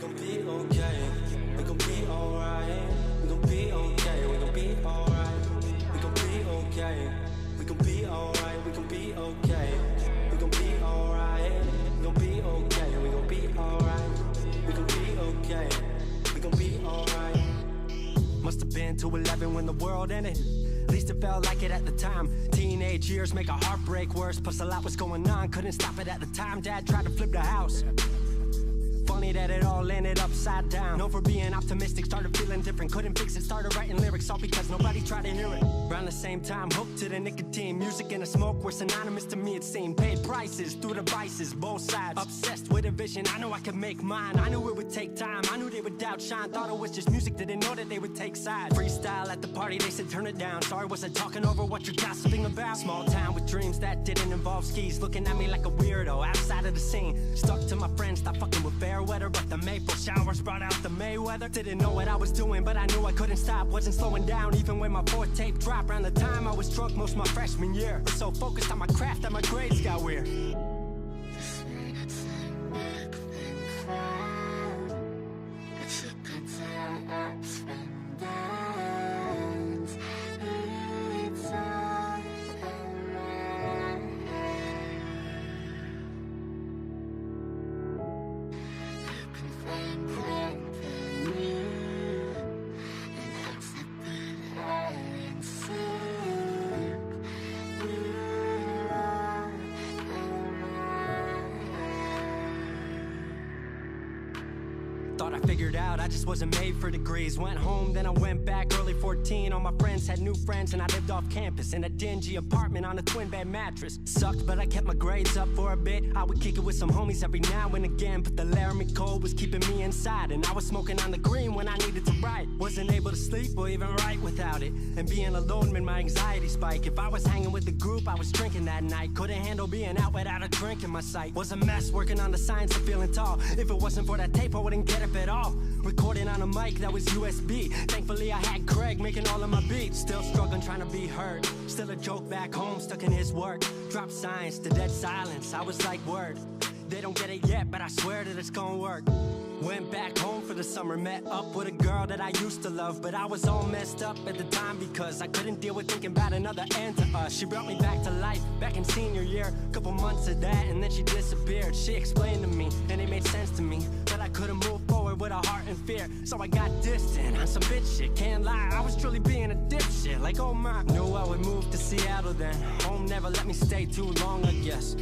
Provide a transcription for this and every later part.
gon' be okay. We gon' be alright. We gon' be okay. We gon' be alright. We gon' be okay. We gon' be alright. We gon' be okay. We gon' be alright. We gon' be okay. We gon' be alright. We gon' be okay. We gon' be alright. Must've been 211 when the world ended. At least it felt like it at the time. Teenage years make a heartbreak worse. Plus a lot was going on, couldn't stop it at the time. Dad tried to flip the house. Funny that it all ended upside down. Known for being optimistic, started feeling different. Couldn't fix it, started writing lyrics, all because nobody tried to hear it. Around the same time, hooked to the nicotine. Music and the smoke were synonymous to me, it seemed. Paid prices through the vices, both sides. Obsessed with a vision, I knew I could make mine. I knew it would take time, I knew they would outshine. Thought it was just music, didn't know that they would take sides. Freestyle at the party, they said turn it down. Sorry, was I talking over what you're gossiping about? Small town with dreams that didn't involve skis. Looking at me like a weirdo, outside of the scene. Stuck to my friends, stopped fucking with fair weather. But the maple showers brought out the Mayweather. Didn't know what I was doing, but I knew I couldn't stop. Wasn't slowing down, even when my fourth tape dropped. Around the time I was drunk most my freshman year. Was so focused on my craft that my grades got weird. Thought I figured out, I just wasn't made for degrees. Went home, then I went back, early 14. All my friends had new friends and I lived off campus in a dingy apartment on a twin bed mattress. Sucked, but I kept my grades up for a bit. I would kick it with some homies every now and again, but the Laramie cold was keeping me inside. And I was smoking on the green when I needed to write. Wasn't able to sleep or even write without it. And being alone made my anxiety spike. If I was hanging with the group, I was drinking that night. Couldn't handle being out without a drink in my sight. Was a mess working on the science of feeling tall. If it wasn't for that tape, I wouldn't get it at all. Recording on a mic that was USB. Thankfully I had Craig making all of my beats. Still struggling trying to be heard. Still a joke back home, stuck in his work. Dropped science to dead silence, I was like word. They don't get it yet, but I swear that it's gonna work. Went back home for the summer, met up with a girl that I used to love. But I was all messed up at the time because I couldn't deal with thinking about another end to us. She brought me back to life, back in senior year. Couple months of that and then she disappeared. She explained to me, and it made sense to me, that I couldn't move forward with a heart in fear. So I got distant on some bitch shit, can't lie, I was truly being a dipshit. Like oh my, knew I would move to Seattle then. Home never let me stay too long, I guess.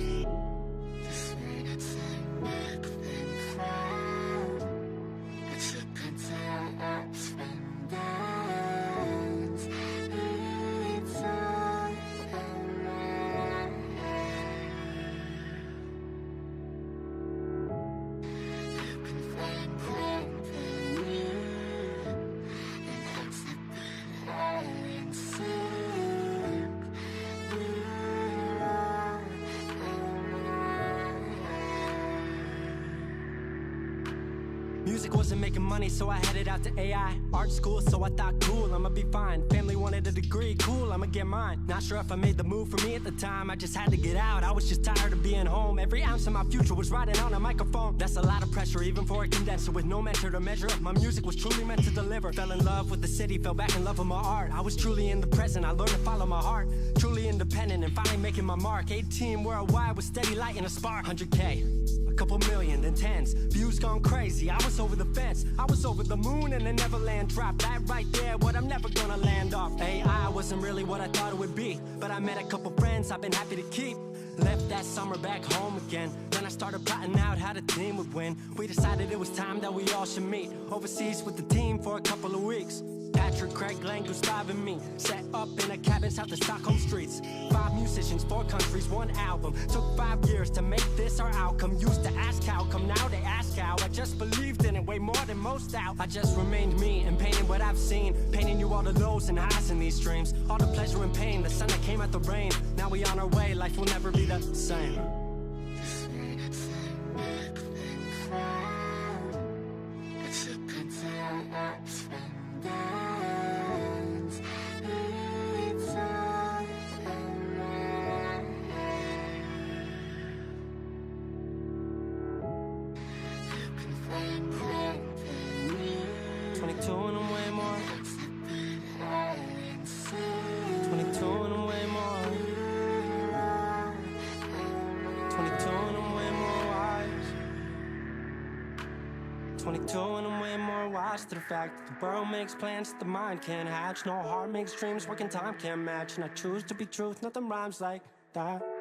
Music wasn't making money, so I headed out to AI art school, so I thought cool, I'ma be fine. Family wanted a degree, cool, I'ma get mine. Not sure if I made the move for me at the time, I just had to get out. I was just tired of being home. Every ounce of my future was riding on a microphone. That's a lot of pressure, even for a condenser with no mentor to measure up. My music was truly meant to deliver. Fell in love with the city, fell back in love with my art. I was truly in the present, I learned to follow my heart. Truly independent and finally making my mark. 18 worldwide with steady light and a spark. 100K, a couple million, then tens. Views gone crazy, I was over the fence. I was over the moon and the Neverland drop. That right there, what I'm never gonna land off. AI wasn't really what I thought it would be, but I met a couple friends I've been happy to keep. Left that summer back home again. Then I started plotting out how the team would win. We decided it was time that we all should meet overseas with the team for a couple of weeks. Patrick, Craig, Glenn, Gustav and me set up in a cabin south of Stockholm streets. 5 musicians, 4 countries, 1 album. Took 5 years to make this our outcome. Used to ask how come, now they ask how. I just believed in it way more than most out. I just remained me and painted what I've seen. Painting you all the lows and highs in these dreams. All the pleasure and pain, the sun that came out the rain. Now we on our way, life will never be the same. Find 22 and I'm way more. 22 and I'm way more. 22 and I'm way more wise. 22 and I'm way more wise to the fact that the world makes plans that the mind can't hatch. No heart makes dreams, working time can't match. And I choose to be truth, nothing rhymes like that.